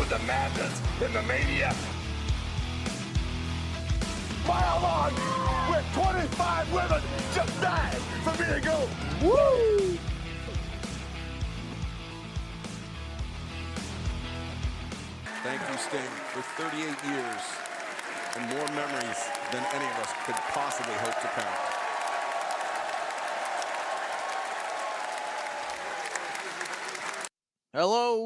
with the madness and the mania. Mile long with 25 women just dying for me to go, woo! Thank you, Sting, for 38 years and more memories than any of us could possibly hope to count. Hello.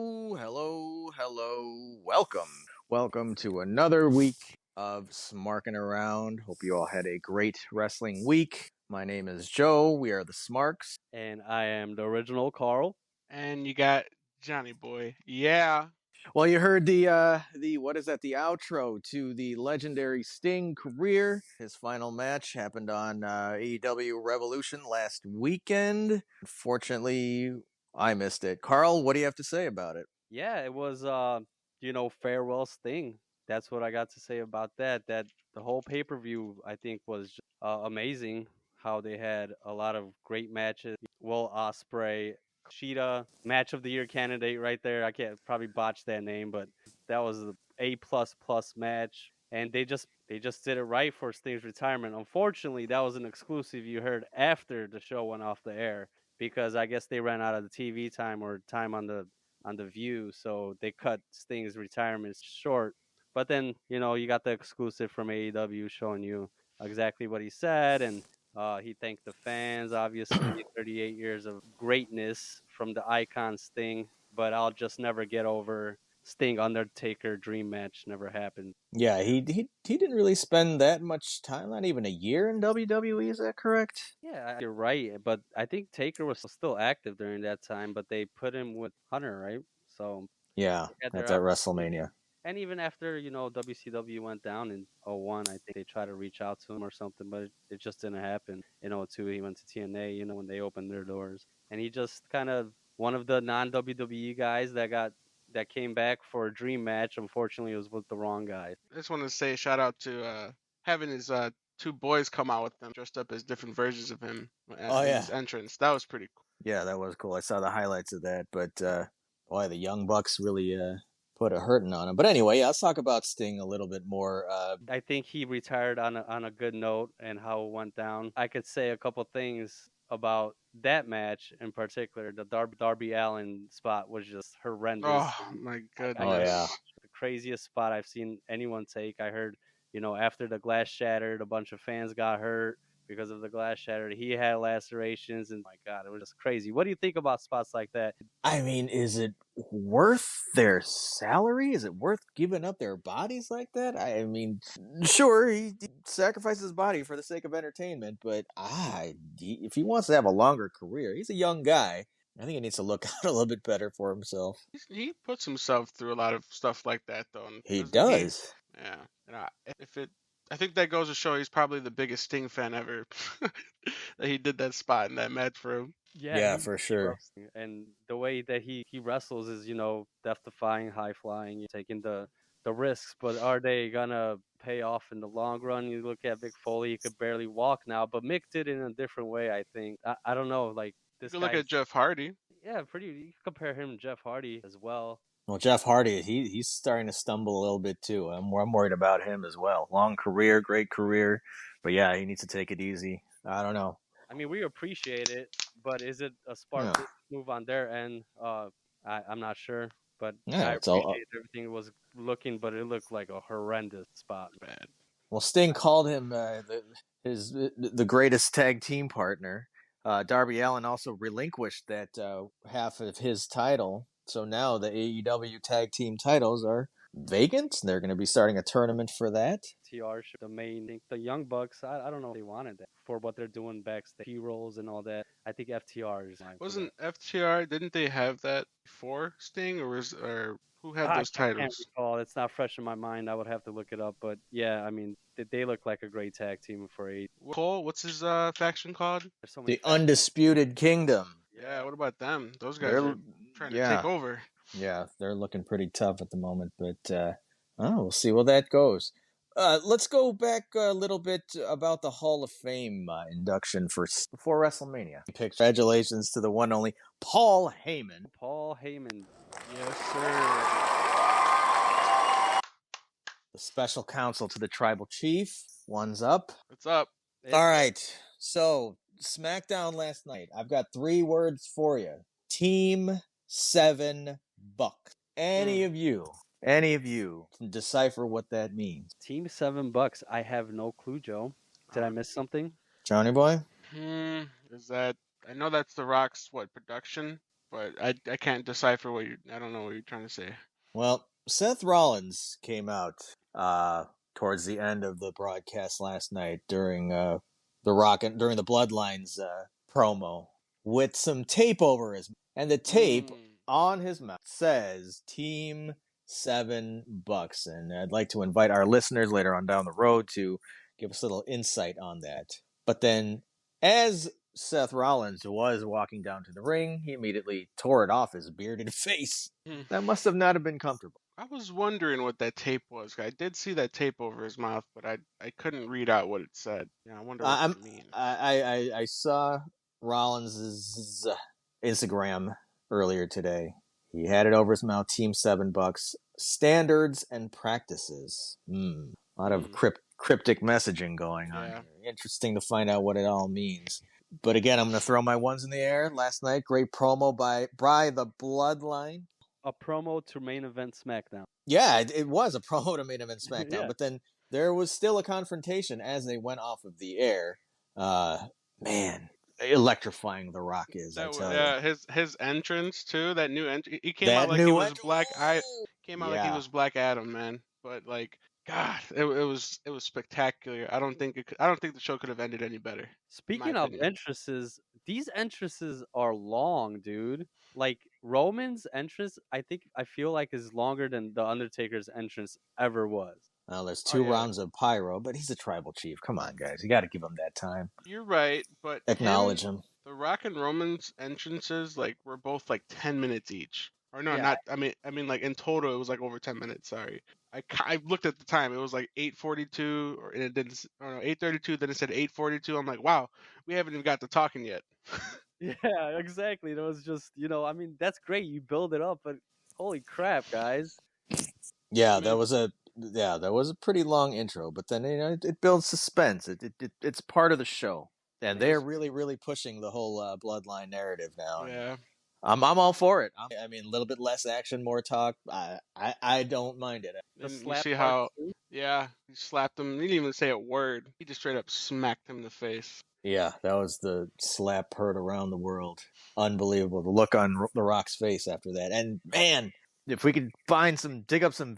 Welcome to another week of Smarking Around. Hope you all had a great wrestling week. My name is Joe. We are the Smarks. And I am the original Carl. And you got Johnny Boy. Yeah. Well, you heard the outro to the legendary Sting career. His final match happened on AEW Revolution last weekend. Unfortunately, I missed it. Carl, what do you have to say about it? Yeah, it was farewell Sting. That's what I got to say about that. That the whole pay-per-view I think was amazing. How they had a lot of great matches. Will Ospreay, Sheeta, match of the year candidate right there. I can't probably botch that name, but that was the A++ match. And they just did it right for Sting's retirement. Unfortunately, that was an exclusive you heard after the show went off the air because I guess they ran out of the TV time or time on the View, so they cut Sting's retirement short. But then, you got the exclusive from AEW showing you exactly what he said, and he thanked the fans, obviously, 38 years of greatness from the icon Sting, but I'll just never get over Sting Undertaker dream match never happened. Yeah, he didn't really spend that much time, not even a year in WWE, is that correct? Yeah, you're right, but I think Taker was still active during that time, but they put him with Hunter, right? So yeah, that's at WrestleMania. And even after, WCW went down in 2001, I think they tried to reach out to him or something, but it just didn't happen. In 2002, he went to TNA, when they opened their doors. And he just kind of one of the non-WWE guys that came back for a dream match. Unfortunately, it was with the wrong guy. I just want to say shout out to having his two boys come out with them dressed up as different versions of him at his entrance. That was pretty cool. Yeah, that was cool. I saw the highlights of that, but boy, the Young Bucks really put a hurting on him. But anyway, let's talk about Sting a little bit more. I think he retired on a good note and how it went down. I could say a couple things about that match in particular. The Darby Allin spot was just horrendous. Oh my goodness! Oh yeah, the craziest spot I've seen anyone take. I heard, after the glass shattered, a bunch of fans got hurt because of the glass shattered. He had lacerations, and my God, it was just crazy. What do you think about spots like that? I mean, is it worth their salary? Is it worth giving up their bodies like that? I mean, sure, he sacrificed his body for the sake of entertainment, but if he wants to have a longer career, he's a young guy. I think he needs to look out a little bit better for himself. He puts himself through a lot of stuff like that, though. He does. Yeah. I think that goes to show he's probably the biggest Sting fan ever. That he did that spot in that match for him. Yeah, for sure. And the way that he wrestles is, death-defying, high-flying, taking the risks. But are they gonna pay off in the long run? You look at Mick Foley; he could barely walk now, but Mick did it in a different way. I think. I don't know, like this. You look at Jeff Hardy. Yeah, you can compare him to Jeff Hardy as well. Well, Jeff Hardy, he's starting to stumble a little bit too. I'm worried about him as well. Long career, great career, but yeah, he needs to take it easy. I don't know. I mean, we appreciate it, but is it a smart move on their end? I'm not sure, but yeah, I appreciate everything was looking, but it looked like a horrendous spot. Bad. Well, Sting called him the greatest tag team partner. Darby Allin also relinquished that half of his title. So now the AEW tag team titles are vacant. They're going to be starting a tournament for that. FTR, the Young Bucks, I don't know if they wanted that for what they're doing backstage, heroes and all that. I think FTR is like. Wasn't FTR, didn't they have that before Sting, or who had those titles? I can't recall. It's not fresh in my mind. I would have to look it up. But yeah, I mean, they look like a great tag team for AEW. Cole, what's his faction called? The Undisputed Kingdom. Yeah, what about them? Those guys are trying to take over. Yeah, they're looking pretty tough at the moment, but we'll see where that goes. Let's go back a little bit about the Hall of Fame induction before WrestleMania. Congratulations to the one and only Paul Heyman. Paul Heyman. Yes, sir. the special counsel to the tribal chief. One's up. What's up? All right. So, SmackDown last night. I've got 3 words for you. Team 7 Bucks. Any of you can decipher what that means? Team $7. I have no clue, Joe. Did I miss something? Johnny boy? Is that? I know that's The Rock's production, but I can't decipher I don't know what you're trying to say. Well, Seth Rollins came out towards the end of the broadcast last night during the Bloodlines promo with some tape over his mouth. And the tape on his mouth says Team 7 Bucks. And I'd like to invite our listeners later on down the road to give us a little insight on that. But then, as Seth Rollins was walking down to the ring, he immediately tore it off his bearded face. That must have not have been comfortable. I was wondering what that tape was. I did see that tape over his mouth, but I couldn't read out what it said. Yeah, I wonder what it means. I saw Rollins' Instagram earlier today. He had it over his mouth. Team 7 Bucks standards and practices. A lot of cryptic messaging going on here. Interesting to find out what it all means. But again, I'm going to throw my ones in the air. Last night, great promo by the Bloodline. A promo to main event SmackDown. Yeah, it was a promo to main event SmackDown. Yeah. But then there was still a confrontation as they went off of the air. Man, electrifying The Rock is. His entrance too. That new entrance. He came out like he was Black. Like he was Black Adam, man. But like, God, it was spectacular. I don't think the show could have ended any better. Speaking of entrances, these entrances are long, dude. Like Roman's entrance, I feel like is longer than the Undertaker's entrance ever was. Well, there's 2 rounds of pyro, but he's a tribal chief. Come on, guys, you got to give him that time. You're right, but acknowledge him. The Rock and Roman's entrances were both 10 minutes each. Or no, not. I mean, like in total, it was over 10 minutes. Sorry, I looked at the time. It was 8:42, and it didn't. Or no, 8:32. Then it said 8:42. I'm like, wow, we haven't even got to talking yet. Yeah, exactly. It was just, that's great. You build it up, but holy crap, guys. Yeah, that was a pretty long intro, but then it builds suspense. It's part of the show, and they're really, really pushing the whole Bloodline narrative now. Yeah. I'm all for it. I mean, a little bit less action, more talk. I don't mind it. You see how? Yeah, he slapped him. He didn't even say a word. He just straight up smacked him in the face. Yeah, that was the slap heard around the world. Unbelievable. The look on The Rock's face after that. And man, if we could dig up some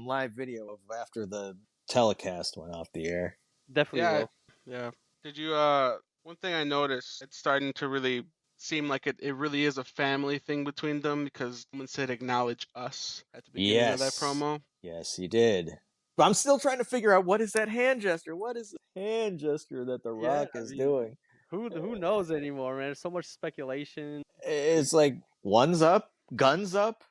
live video of after the telecast went off the air. Definitely will. Yeah. Did you? One thing I noticed, it's starting to really seem like it really is a family thing between them, because someone said acknowledge us at the beginning of that promo. Yes, he did. But I'm still trying to figure out what is that hand gesture? What is the hand gesture that The Rock is doing? Who knows anymore, man? There's so much speculation. It's like one's up, guns up.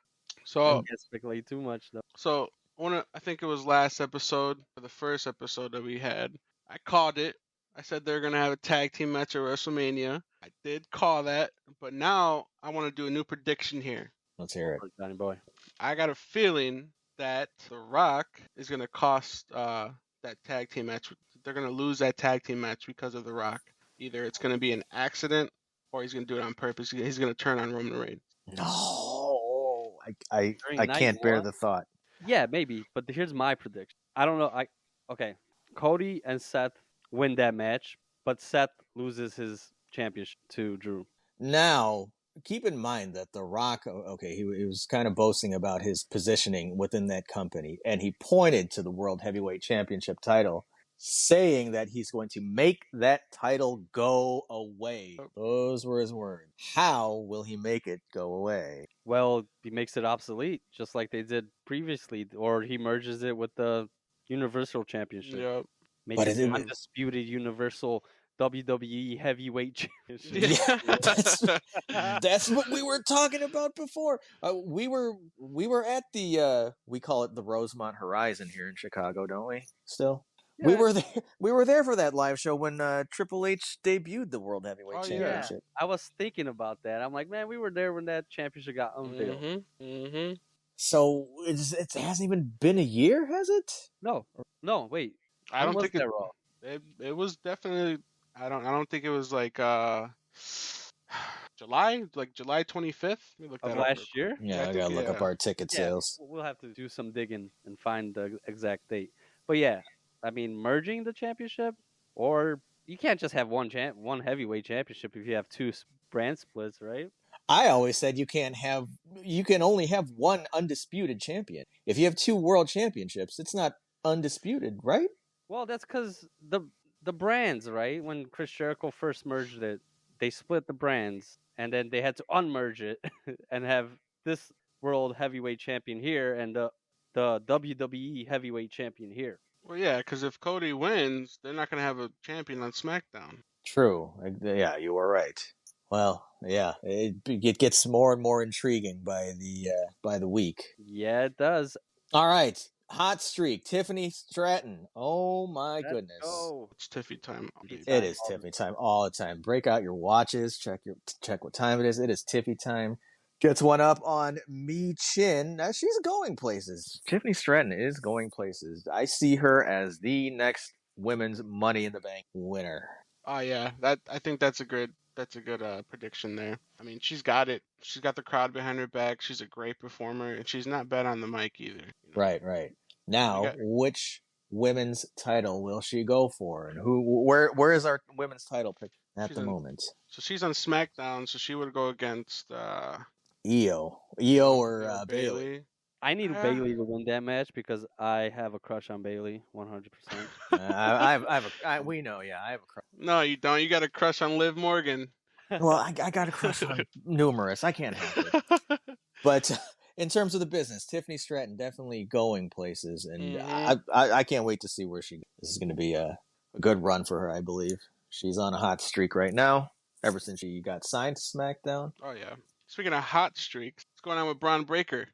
So I can't speculate too much though. So I think it was last episode, or the first episode that we had. I called it. I said they're going to have a tag team match at WrestleMania. I did call that, but now I want to do a new prediction here. Let's hear it. Johnny boy. I got a feeling that The Rock is going to cost that tag team match. They're going to lose that tag team match because of The Rock. Either it's going to be an accident or he's going to do it on purpose. He's going to turn on Roman Reigns. No. I can't bear the thought. Yeah, maybe, but here's my prediction. I don't know. Okay. Cody and Seth win that match, but Seth loses his championship to Drew. Now, keep in mind that The Rock, he was kind of boasting about his positioning within that company, and he pointed to the World Heavyweight Championship title, saying that he's going to make that title go away. Those were his words. How will he make it go away? Well, he makes it obsolete, just like they did previously, or he merges it with the Universal Championship. Yep. Make it an undisputed Universal WWE Heavyweight Championship. Yeah, that's what we were talking about before. We were at the we call it the Rosemont Horizon here in Chicago, don't we? Still, yeah. We were there for that live show when Triple H debuted the World Heavyweight Championship. Yeah. I was thinking about that. I'm like, man, we were there when that championship got unveiled. Mm-hmm. Mm-hmm. So it hasn't even been a year, has it? No, wait. I When don't was think that Raw? it was definitely. I don't think it was like July, like July 25th. Let me look Of that up real last quick. year? Yeah, I I think gotta look up yeah. our ticket Yeah, sales. we'll have to do some digging and find the exact date. But yeah, I mean, merging the championship, or you can't just have one heavyweight championship if you have two brand splits, right? I always said you can only have one undisputed champion. If you have two world championships, it's not undisputed, right? Well, that's because the brands, right? When Chris Jericho first merged it, they split the brands, and then they had to unmerge it and have this world heavyweight champion here and the WWE heavyweight champion here. Well, yeah, because if Cody wins, they're not gonna have a champion on SmackDown. True. Yeah, you are right. Well, yeah, it gets more and more intriguing by the week. Yeah, it does. All right, hot streak, Tiffany Stratton. Oh my Let's goodness. go. It's Tiffy time. It's It time is all the Tiffany time all the time. Break out your watches. Check what time it is. It is Tiffy time. Gets one up on Mi Chin. Now she's going places. Tiffany Stratton is going places. I see her as the next women's Money in the Bank winner. Oh yeah, I think that's a good prediction there. I mean, she's got it. She's got the crowd behind her back. She's a great performer, and she's not bad on the mic either. You know? Right. Now, got- which women's title will she go for, and where is our women's title pick at She's the on- moment? So she's on SmackDown, so she would go against Io or Bailey. I need Ah. Bailey to win that match because I have a crush on Bailey, 100%. We know, yeah, I have a crush. No, you don't. You got a crush on Liv Morgan. Well, I got a crush on numerous. I can't help it. But in terms of the business, Tiffany Stratton definitely going places, and Mhm. I can't wait to see where she goes. This is going to be a good run for her, I believe. She's on a hot streak right now, ever since she got signed to SmackDown. Oh yeah. Speaking of hot streaks, what's going on with Braun Breaker?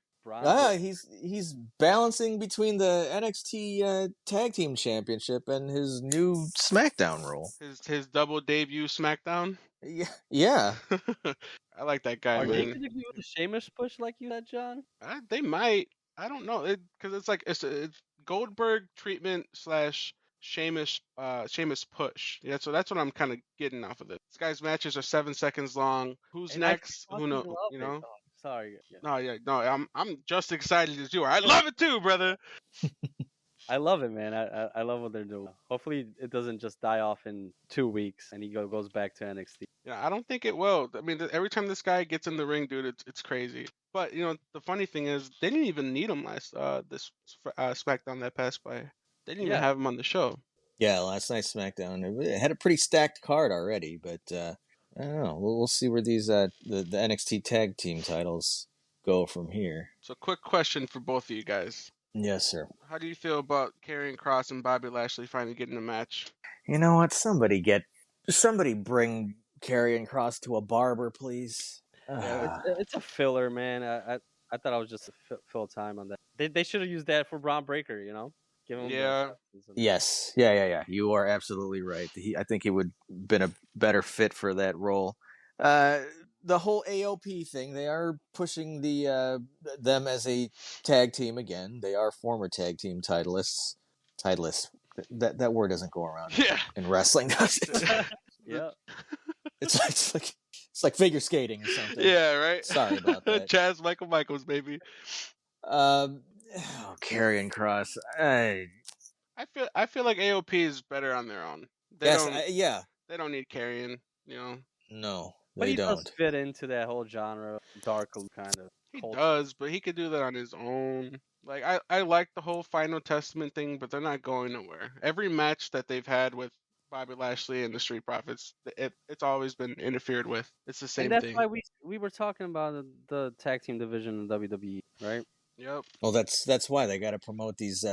He's balancing between the NXT Tag Team Championship and his new SmackDown role. His double debut SmackDown. Yeah. I like that guy, Are they man. going to give it a Sheamus push like you said, John? They might. I don't know, because it's like it's Goldberg treatment / Sheamus push. Yeah, so that's what I'm kind of getting off of this. This guy's matches are 7 seconds long. Who's And I next? Who fucking knows? love You it. know? Oh, sorry. Yeah. No, yeah, no. I'm just excited as you are. I love it too, brother. I love it, man. I love what they're doing. Hopefully, it doesn't just die off in 2 weeks and he goes back to NXT. Yeah, I don't think it will. I mean, every time this guy gets in the ring, dude, it's crazy. But you know, the funny thing is, they didn't even need him last SmackDown that passed by. They didn't even have him on the show. Yeah, last night's SmackDown it had a pretty stacked card already, but I don't know. We'll see where these the NXT Tag Team titles go from here. So, quick question for both of you guys. Yes, sir. How do you feel about Karrion Kross and Bobby Lashley finally getting a match? You know what? Somebody bring Karrion Kross to a barber, please. Yeah, it's a filler, man. I thought I was just fill time on that. They should have used that for Braun Breaker, you know? Give him Yes. Yeah. You are absolutely right. I think he would been a better fit for that role. The whole AOP thing, they are pushing them as a tag team again. They are former tag team titleists. That word doesn't go around in wrestling, does it? Yeah. It's like figure skating or something. Yeah, right. Sorry about that. Chaz Michaels, baby. Karrion Kross. I feel like AOP is better on their own. They don't need Karrion, you know. No, but he don't. does fit into that whole genre, dark kind of. He does, but he could do that on his own. Like I like the whole Final Testament thing, but they're not going nowhere. Every match that they've had with Bobby Lashley and the Street Profits, it's always been interfered with. It's the same thing. And that's why we were talking about the tag team division in WWE, right? Yep. Well, that's why they got to promote these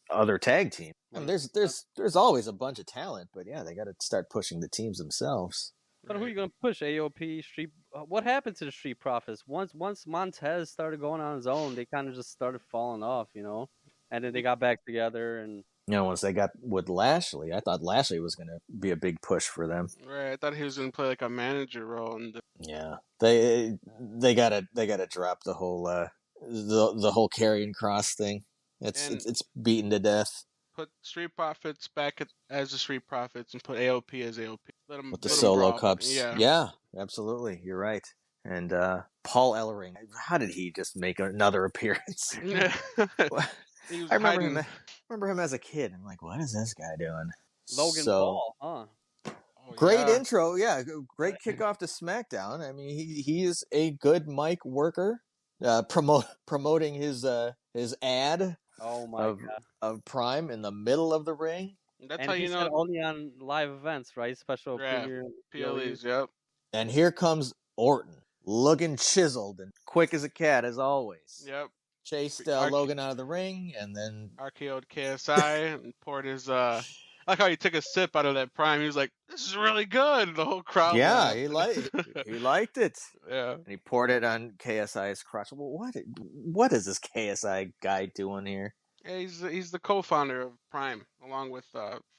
other tag teams. I mean, there's always a bunch of talent, but yeah, they got to start pushing the teams themselves. But who are you gonna push? AOP, Street? What happened to the Street Profits? Once Montez started going on his own, they kind of just started falling off, you know. And then they got back together, and once they got with Lashley, I thought Lashley was gonna be a big push for them. Right, I thought he was gonna play like a manager role. Yeah, they gotta drop the whole the whole carrying cross thing. And It's beaten to death put Street Profits back as the Street Profits and put AOP as AOP. with the let 'em solo brawl. cups. Yeah. Yeah, absolutely. You're right. And Paul Ellering, how did he just make another appearance? He was I remember hiding. remember him as a kid. I'm like, what is this guy doing? Logan So, Paul, huh? Oh, great yeah. intro, yeah. Great kickoff to SmackDown. I mean, he is a good mic worker. Promoting his ad Oh my of god! of Prime in the middle of the ring, That's And how he you said know. only on live events, right? Special Yeah, premiere PLEs. Yep. and here comes Orton, looking chiseled and quick as a cat as always. Yep. Chased RK Logan out of the ring, and then RKO'd KSI and poured his. I like how he took a sip out of that Prime. He was like, "This is really good." The whole crowd. yeah, laughed. he liked it. Yeah. And he poured it on KSI's crotch. Well, what is this KSI guy doing here? Yeah, he's the co-founder of Prime along with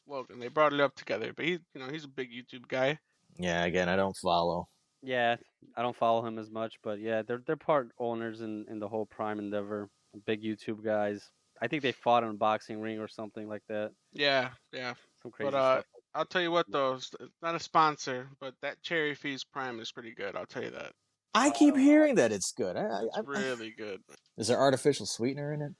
Logan. They brought it up together, but he's a big YouTube guy. Yeah, again, I don't follow. Yeah, I don't follow him as much, but yeah, they're part owners in the whole Prime endeavor. Big YouTube guys. I think they fought in a boxing ring or something like that. Yeah. Some crazy But stuff. I'll tell you what though, it's not a sponsor, but that Cherry Feast Prime is pretty good. I'll tell you that. I keep hearing that it's good. It's really good. Is there artificial sweetener in it?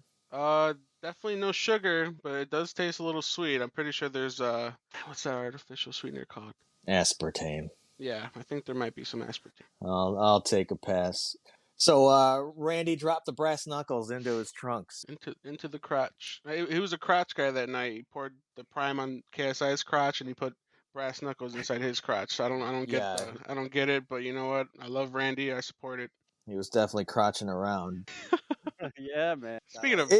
Definitely no sugar, but it does taste a little sweet. I'm pretty sure there's what's that artificial sweetener called? Aspartame. Yeah, I think there might be some aspartame. I'll take a pass. So Randy dropped the brass knuckles into his trunks. Into the crotch. He was a crotch guy that night. He poured the Prime on KSI's crotch and he put brass knuckles inside his crotch. So I don't get it, but you know what? I love Randy. I support it. He was definitely crotching around. Yeah, man. Speaking of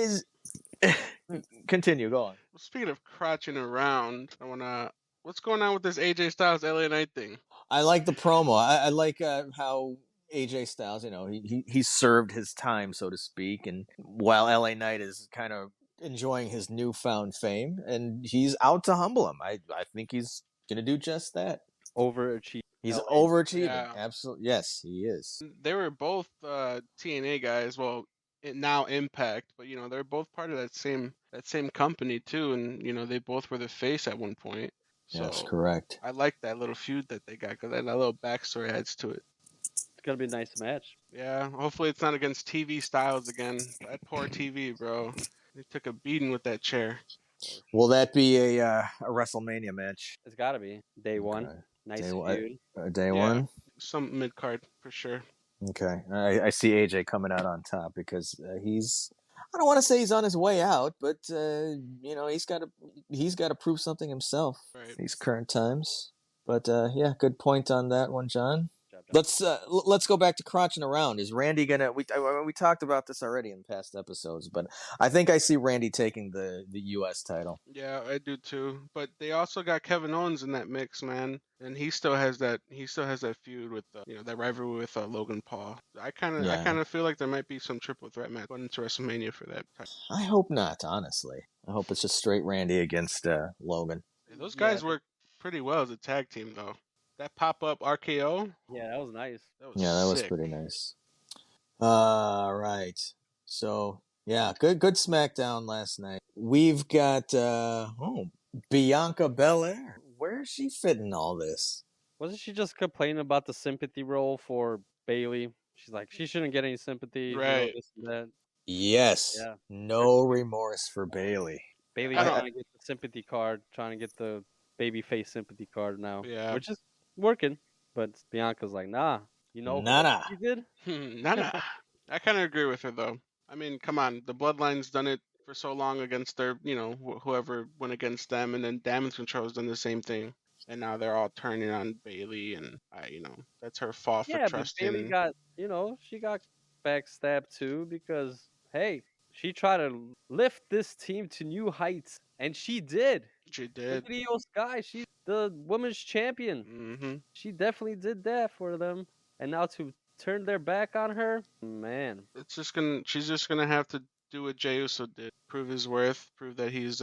Continue, go on. Speaking of crotching around, I wanna. What's going on with this AJ Styles LA Knight thing? I like the promo. I like how AJ Styles, he served his time, so to speak, and while LA Knight is kind of enjoying his newfound fame, and he's out to humble him. I think he's gonna do just that. Overachieving. He's LA. overachieving. Yeah. Absolutely, yes, he is. They were both TNA guys. Well, now Impact, but they're both part of that same company too, and they both were the face at one point. So Yes, correct. I like that little feud that they got because that little backstory adds to it. It's gonna be a nice match. Yeah, hopefully it's not against TV Styles again. That poor TV, bro. He took a beating with that chair. Will that be a WrestleMania match? It's gotta be day one. Okay. Nice Day feud. one. Day Yeah. one. Some mid card for sure. Okay, I see AJ coming out on top because I don't want to say he's on his way out, but he's got to prove something himself. Right. These current times. But yeah, good point on that one, John. Job. Let's go back to crotching around. Is Randy gonna? We talked about this already in past episodes, but I think I see Randy taking the U.S. title. Yeah, I do too. But they also got Kevin Owens in that mix, man, and he still has that feud with that rivalry with Logan Paul. I kind of feel like there might be some triple threat match going into WrestleMania for that title. I hope not, honestly. I hope it's just straight Randy against Logan. Yeah, those guys work pretty well as a tag team, though. That pop-up RKO. Yeah, that was nice. That was sick. pretty nice. All right. So yeah, good SmackDown last night. We've got Bianca Belair. Where's she fitting all this? Wasn't she just complaining about the sympathy role for Bailey? She's like, she shouldn't get any sympathy. Right. This and that. Yes. Yeah. No remorse for Bailey. Bailey's trying to get the sympathy card, trying to get the babyface sympathy card now. Yeah. Which is working. But Bianca's like, nah. Nah. What you did? Nah. I kind of agree with her, though. I mean, come on. The Bloodline's done it for so long against their, whoever went against them. And then Damage Control's done the same thing. And now they're all turning on Bailey. And, that's her fault for trusting. But Bailey got, she got backstabbed too because, hey, she tried to lift this team to new heights. And she did. She did. Look at Io Sky. She's the women's champion. Mm-hmm. She definitely did that for them. And now to turn their back on her, man. She's just gonna have to do what Jey Uso did. Prove his worth. Prove that he's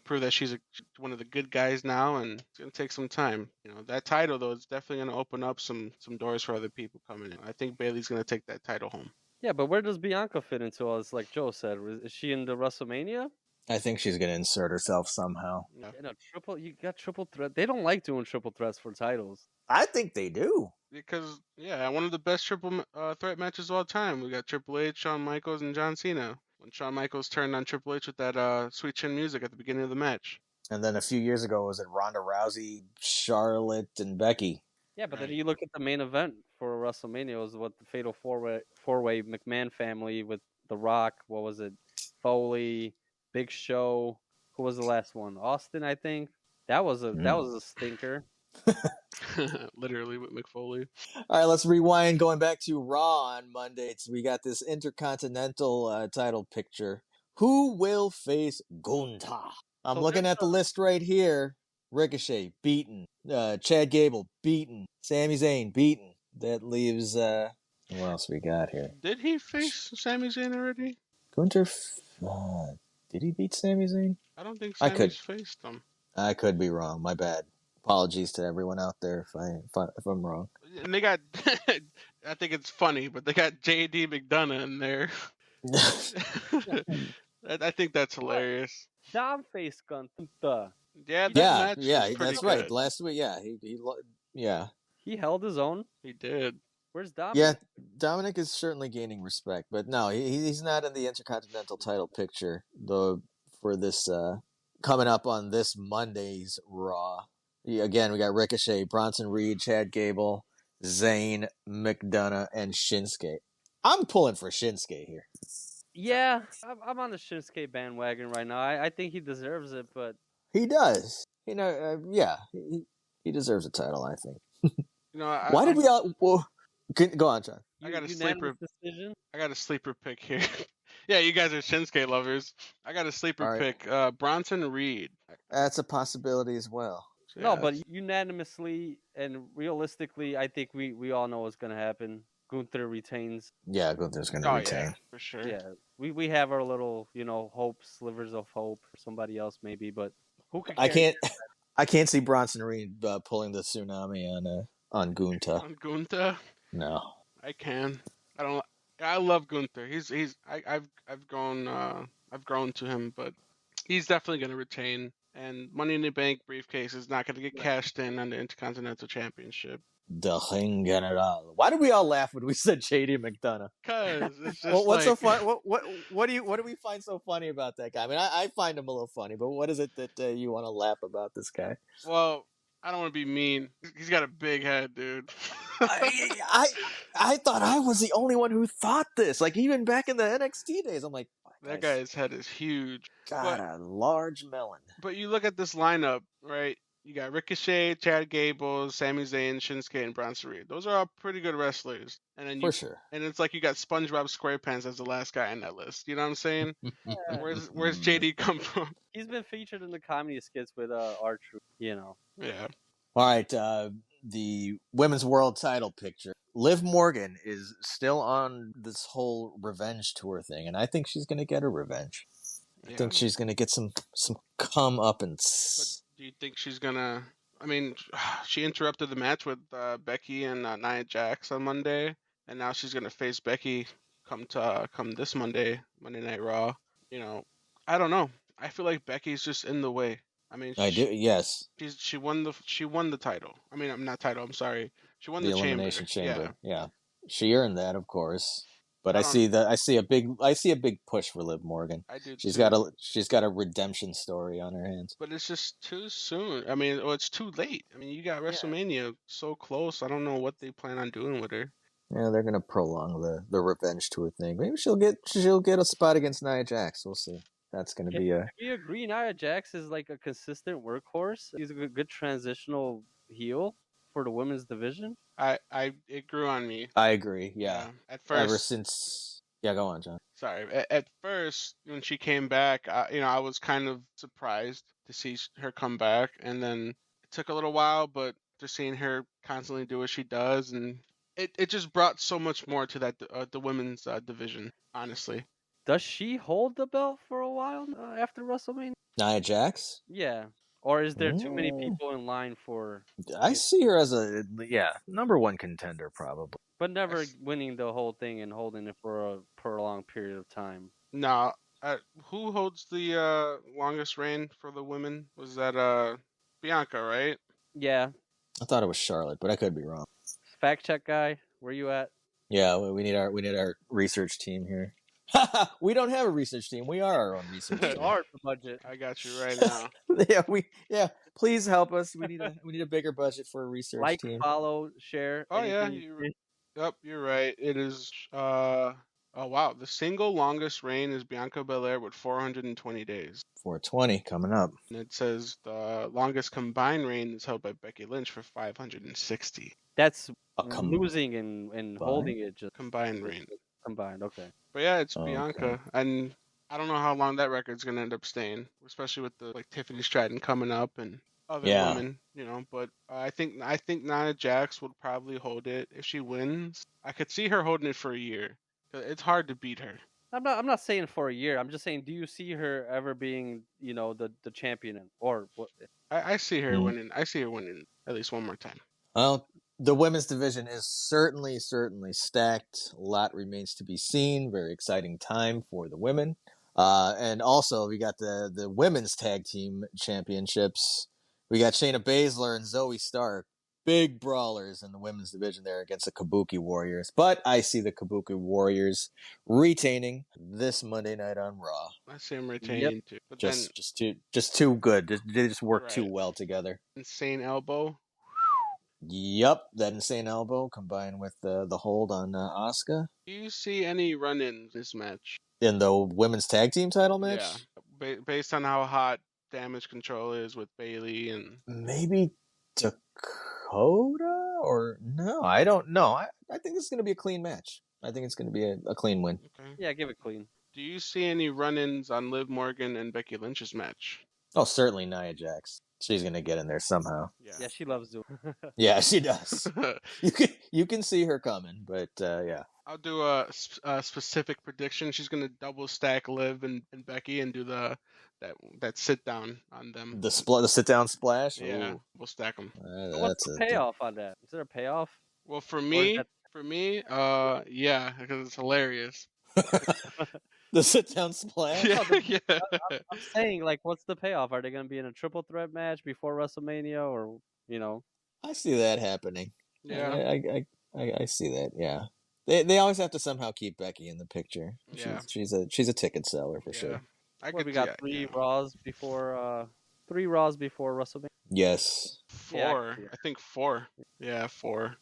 prove that she's one of the good guys now, and it's gonna take some time. That title though is definitely gonna open up some doors for other people coming in. I think Bailey's gonna take that title home. Yeah, but where does Bianca fit into all this? Like Joe said, is she in the WrestleMania? I think she's gonna insert herself somehow. No. In a triple, you got triple threat. They don't like doing triple threats for titles. I think they do. Because one of the best triple threat matches of all time. We got Triple H, Shawn Michaels, and John Cena. When Shawn Michaels turned on Triple H with that Sweet Chin music at the beginning of the match. And then a few years ago, was it Ronda Rousey, Charlotte, and Becky? Yeah, but then Right. you look at the main event for WrestleMania was what the Fatal four-way McMahon family with The Rock. What was it? Foley, Big Show. Who was the last one? Austin, I think. That was a stinker. Literally with McFoley. All right, let's rewind. Going back to Raw on Monday, we got this Intercontinental title picture. Who will face Gunther? I'm So looking there's at the list right here. Ricochet, beaten. Chad Gable, beaten. Sami Zayn, beaten. That leaves, what else we got here? Did he face Sami Zayn already? Gunther, did he beat Sami Zayn? I don't think I could- Sami's faced him. I could be wrong. My bad. Apologies to everyone out there if I'm wrong. And they got, I think it's funny, but they got JD McDonough in there. I think that's hilarious. Dom face Gunther. Yeah, that yeah, match was yeah, pretty that's right. good. Last week, yeah. He held his own. He did. Where's Dom? Yeah, Dominic is certainly gaining respect, but no, he's not in the Intercontinental title picture though for this coming up on this Monday's Raw. Again, we got Ricochet, Bronson Reed, Chad Gable, Zayn, McDonough, and Shinsuke. I'm pulling for Shinsuke here. Yeah, I'm on the Shinsuke bandwagon right now. I think he deserves it, but He does. He deserves a title, I think. Why did we all... go on, John. I got a unanimous sleeper. decision. I got a sleeper pick here. Yeah, you guys are Shinsuke lovers. I got a sleeper All right. pick. Bronson Reed. That's a possibility as well. No, Yeah, but unanimously and realistically, I think we all know what's gonna happen. Gunther retains. Yeah, Gunther's going to oh retain. yeah, for sure. Yeah, we have our little hope, slivers of hope for somebody else maybe, but who could? I can't see Bronson Reed pulling the tsunami on Gunther. On Gunther, No. I can. I don't. I love Gunther. I've grown to him, but he's definitely gonna retain. And Money in the Bank briefcase is not gonna get cashed in on the Intercontinental Championship. The Ring General. Why did we all laugh when we said JD McDonough? Cause it's just Well, what's so like, fun? What do we find so funny about that guy? I mean, I find him a little funny, but what is it that you want to laugh about this guy? Well, I don't want to be mean. He's got a big head, dude. I thought I was the only one who thought this. Like even back in the NXT days, I'm like, That guy's head is huge. got a large melon. But you look at this lineup, right? You got Ricochet, Chad Gable, Sami Zayn, Shinsuke, and Bronson Reed. Those are all pretty good wrestlers. And then For sure. and it's like you got SpongeBob SquarePants as the last guy on that list. You know what I'm saying? Where's JD come from? He's been featured in the comedy skits with R-Truth. Yeah. All right, the women's world title picture. Liv Morgan is still on this whole revenge tour thing, and I think she's going to get her revenge. I think she's going to get some comeuppance. Do you think she's gonna? I mean, she interrupted the match with Becky and Nia Jax on Monday, and now she's gonna face Becky come this Monday Night Raw. I don't know. I feel like Becky's just in the way. I mean, I do, yes. She won the title. I mean, I'm not title. I'm sorry. She won the Elimination chamber. Yeah. She earned that, of course. But I I don't- see a big push for Liv Morgan. I do. She's too. got a redemption story on her hands. But it's just too soon. I mean, it's too late. I mean, you got WrestleMania so close. I don't know what they plan on doing with her. Yeah, they're gonna prolong the revenge tour thing. Maybe she'll get a spot against Nia Jax. We'll see. That's gonna be a Do you agree Nia Jax is like a consistent workhorse? He's a good transitional heel for the women's division. It grew on me. I agree. Yeah. At first, Ever since. Yeah, go on, John. sorry. At first, when she came back, I was kind of surprised to see her come back, and then it took a little while, but just seeing her constantly do what she does, and it just brought so much more to that the women's division. Honestly, Does she hold the belt for a while after WrestleMania? Nia Jax. Yeah. Or is there too many Ooh. people in line for? I see her as a number one contender probably. but never winning the whole thing and holding it for a prolonged period of time. No. Who holds the longest reign for the women? Was that Bianca, right? Yeah, I thought it was Charlotte, but I could be wrong. fact check guy, where you at? Yeah, we need our research team here. We don't have a research team. We are our own research We team. are the budget. I got you right now. Please help us. We need a bigger budget for a research Like, team. follow, share. Oh yeah, anything you see. yep, you're right. It is oh wow, the single longest reign is Bianca Belair with 420 days. 420 coming up. And it says the longest combined reign is held by Becky Lynch for 560. That's Come losing and holding it just Combined reign. combined. Okay. But yeah, it's Okay. Bianca, and I don't know how long that record's gonna end up staying, especially with the like Tiffany Stratton coming up and other Yeah. women, you know. But I think Nia Jax would probably hold it if she wins. I could see her holding it for a year. It's hard to beat her. I'm not saying for a year. I'm just saying, do you see her ever being, the champion or what? I see her Hmm. winning. I see her winning at least one more time. Well, the women's division is certainly stacked. A lot remains to be seen. Very exciting time for the women. And also, we got the women's tag team championships. We got Shayna Baszler and Zoe Stark. Big brawlers in the women's division there against the Kabuki Warriors. But I see the Kabuki Warriors retaining this Monday night on Raw. I see them retaining too. But Just too good. They just work too Right. well together. then Insane Elbow. Yep, that insane elbow combined with the hold on Asuka Do you see any run-ins this match? in the women's tag team title match. Yeah. Based on how hot Damage Control is with Bailey and Maybe Dakota or no, I don't know. I think it's going to be a clean match. I think it's going to be a clean win. okay. Yeah, give it clean. Do you see any run-ins on Liv Morgan and Becky Lynch's match? Oh, certainly Nia Jax. She's going to get in there somehow. Yeah, she loves doing. Yeah, she does. You can see her coming, but yeah. I'll do a specific prediction. She's gonna double stack Liv and Becky and do that sit down on them. The sit down splash. Yeah, Ooh, we'll stack them. What's the payoff on that? Is there a payoff? Well, for is me, that- yeah, because it's hilarious. The sit down splash. Yeah, the- yeah. I'm saying, like, what's the payoff? Are they going to be in a triple threat match before WrestleMania, or I see that happening. Yeah. I see that. Yeah, they always have to somehow keep Becky in the picture. Yeah. She's a ticket seller for sure. I What, could we see got that, three yeah. Raws before WrestleMania. Yes. Four. Yeah. I think 4. Yeah, 4.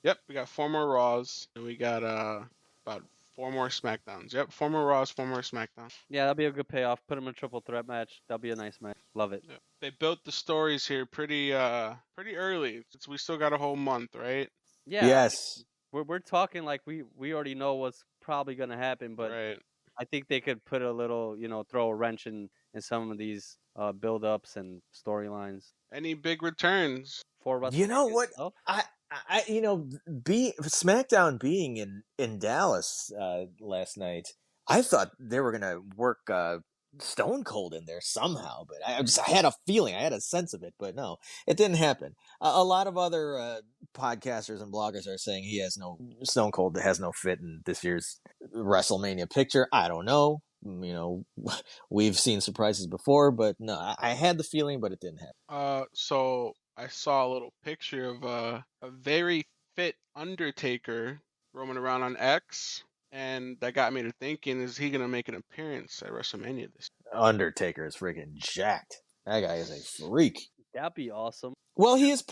Yep, we got 4 more Raws and we got about 4 more SmackDowns. Yep, 4 more Raws, 4 more SmackDowns. Yeah, that'll be a good payoff. Put them in a triple threat match. That'll be a nice match. Love it. Yep. They built the stories here pretty early. Since we still got a whole month, right? Yeah. Yes. We're talking like we already know what's probably gonna happen, but Right. I think they could put a little, throw a wrench in some of these build-ups and storylines Any big returns? for WrestleMania. You know what? itself. SmackDown being in Dallas last night, I thought they were gonna work Stone Cold in there somehow, but I had a feeling, I had a sense of it, but no, it didn't happen. A lot of other podcasters and bloggers are saying Stone Cold has no fit in this year's WrestleMania picture. I don't know. We've seen surprises before, but no, I had the feeling, but it didn't happen. So I saw a little picture of a very fit Undertaker roaming around on X, and that got me to thinking: is he gonna make an appearance at WrestleMania this Undertaker is freaking jacked. That guy is a freak. That'd be awesome. Well, he's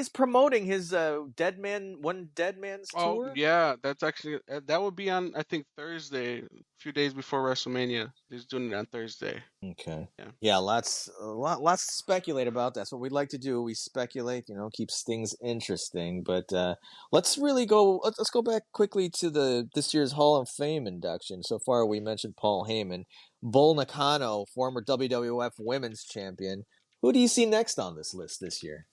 promoting his Dead Man's Oh tour. yeah, that's actually that would be on I think Thursday, a few days before WrestleMania. He's doing it on Thursday. Okay. Yeah. Yeah, lots to speculate about. That's what we like to do. We speculate, keeps things interesting. But let's go back quickly to this year's Hall of Fame induction. So far, we mentioned Paul Heyman, Bull Nakano, former WWF Women's Champion. Who do you see next on this list this year?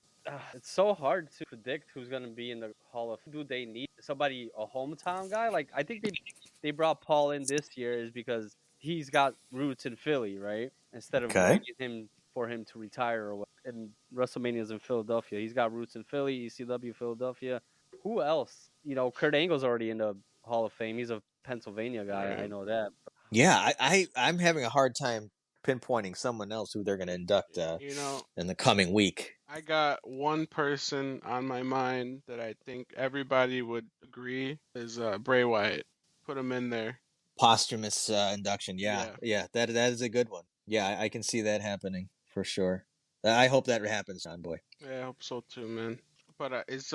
It's so hard to predict who's gonna be in the Hall of Fame. Do they need somebody, a hometown guy? Like, I think they brought Paul in this year is because he's got roots in Philly, right? Instead of Okay. bringing him for him to retire or what. And WrestleMania's in Philadelphia. He's got roots in Philly, ECW Philadelphia. Who else? Kurt Angle's already in the Hall of Fame. He's a Pennsylvania guy. Right. I know that. Yeah, I'm having a hard time pinpointing someone else who they're going to induct You know, in the coming week. I got one person on my mind that I think everybody would agree is Bray Wyatt. Put him in there. Posthumous induction. Yeah, that is a good one. Yeah, I can see that happening for sure. I hope that happens, John Boy. Yeah, I hope so too, man. But is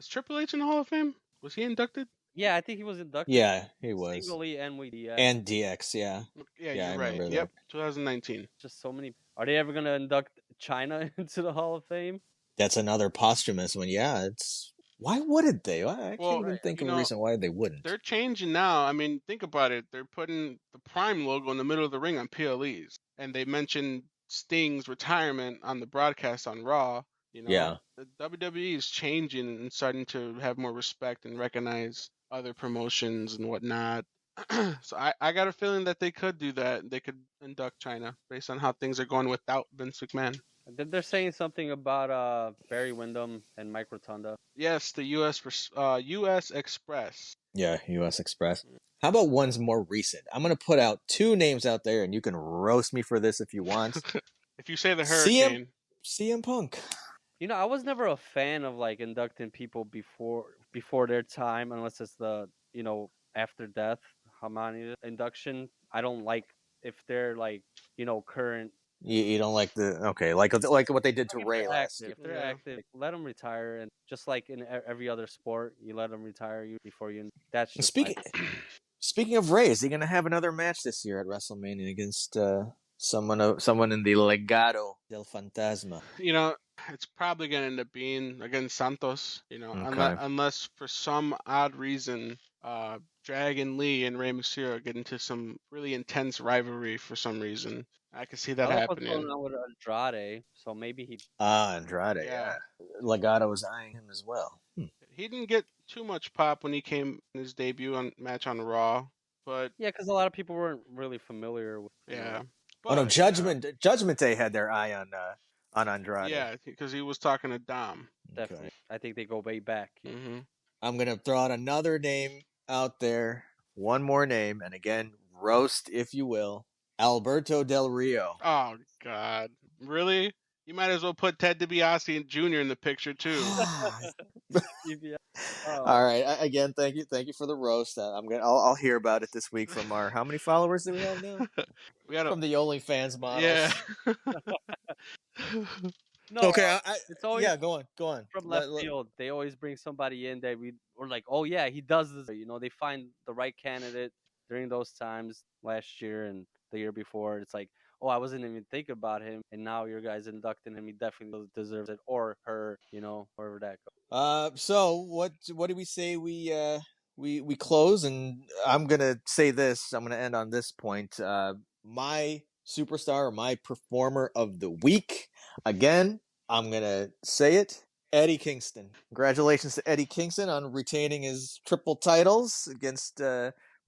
Triple H in the Hall of Fame? Was he inducted? Yeah, I think he was inducted. Yeah, he was. Singly and with DX. And DX, yeah. Yeah, Yeah, I you're right. remember Yep, that. 2019. Just so many. Are they ever gonna induct China into the Hall of Fame? That's another posthumous one. Yeah, it's why wouldn't they? I Well, can't even think you of a know, reason why they wouldn't. They're changing now. I mean, think about it. They're putting the Prime logo in the middle of the ring on PLEs, and they mentioned Sting's retirement on the broadcast on Raw. Yeah. The WWE is changing and starting to have more respect and recognize other promotions and whatnot. So I got a feeling that they could do that. They could induct China based on how things are going without Vince McMahon. They're saying something about Barry Windham and Mike Rotunda. Yes, the US Express. Yeah, US Express. How about one's more recent? I'm going to put out two names out there, and you can roast me for this if you want. If you say the Hurricane. CM Punk. I was never a fan of like inducting people before their time, unless it's the after death Hamani induction. I don't like if they're like current. You don't like like what they did to If Ray they're last active, year. if they're active, let them retire, and just like in every other sport, you let them retire before you. That's just Speaking of Ray, is he going to have another match this year at WrestleMania against someone in the Legado del Fantasma? It's probably going to end up being against Santos, Okay. unless for some odd reason Dragon Lee and Rey Mysterio get into some really intense rivalry for some reason. I can see that happening. What's going on with Andrade? So maybe he. Andrade, yeah. Legado was eyeing him as well. He didn't get too much pop when he came in his debut match on Raw, but yeah, because a lot of people weren't really familiar with. But, Judgment Day had their eye on Andrade. Yeah, because he was talking to Dom. Definitely, I think they go way back. Mm-hmm. I'm gonna throw out another name out there. One more name, and again, roast if you will. Alberto Del Rio. Oh God, really? You might as well put Ted DiBiase Jr. in the picture too. All right. Again, thank you for the roast. I'll hear about it this week from our. How many followers do we have now? From the OnlyFans models. Yeah. No, okay. It's always go on. From left field, they always bring somebody in that we're like, oh yeah, he does this. They find the right candidate during those times last year and the year before. It's like, oh, I wasn't even thinking about him, and now your guys inducting him. He definitely deserves it, or her, wherever that goes. So what do we say we close? And I'm gonna say this. I'm gonna end on this point. My superstar, or my performer of the week. Again, I'm gonna say it. Eddie Kingston. Congratulations to Eddie Kingston on retaining his triple titles against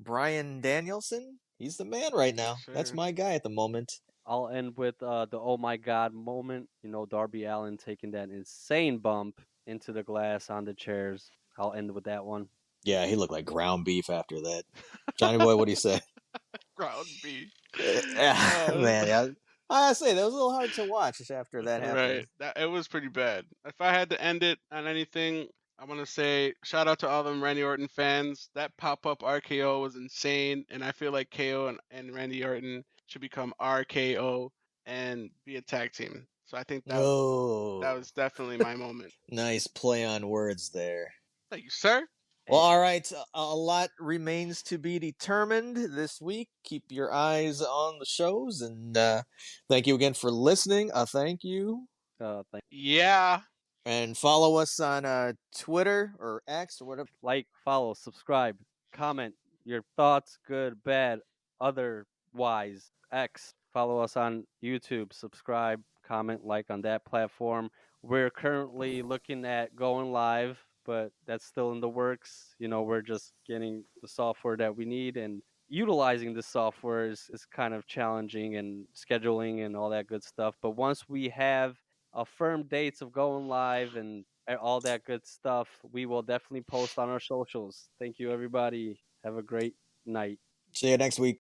Bryan Danielson. He's the man right now. Sure. That's my guy at the moment. I'll end with the oh my god moment. Darby Allin taking that insane bump into the glass on the chairs. I'll end with that one. Yeah, he looked like ground beef after that. Johnny Boy, what do you say? Ground beef. Man, yeah. I say that was a little hard to watch after that happened. Right, it was pretty bad. If I had to end it on anything, I want to say shout out to all them Randy Orton fans. That pop-up RKO was insane, and I feel like KO and Randy Orton should become RKO and be a tag team. So I think that was definitely my moment. Nice play on words there. Thank you, sir. Well, all right. A lot remains to be determined this week. Keep your eyes on the shows, and thank you again for listening. Thank you. Yeah. And follow us on Twitter or X or whatever. Like, follow, subscribe, comment your thoughts, good, bad, otherwise. X. Follow us on YouTube. Subscribe, comment, like on that platform. We're currently looking at going live, but that's still in the works. We're just getting the software that we need, and utilizing the software is kind of challenging, and scheduling and all that good stuff. But once we have firm dates of going live and and all that good stuff. We will definitely post on our socials. Thank you, everybody. Have a great night. See you next week.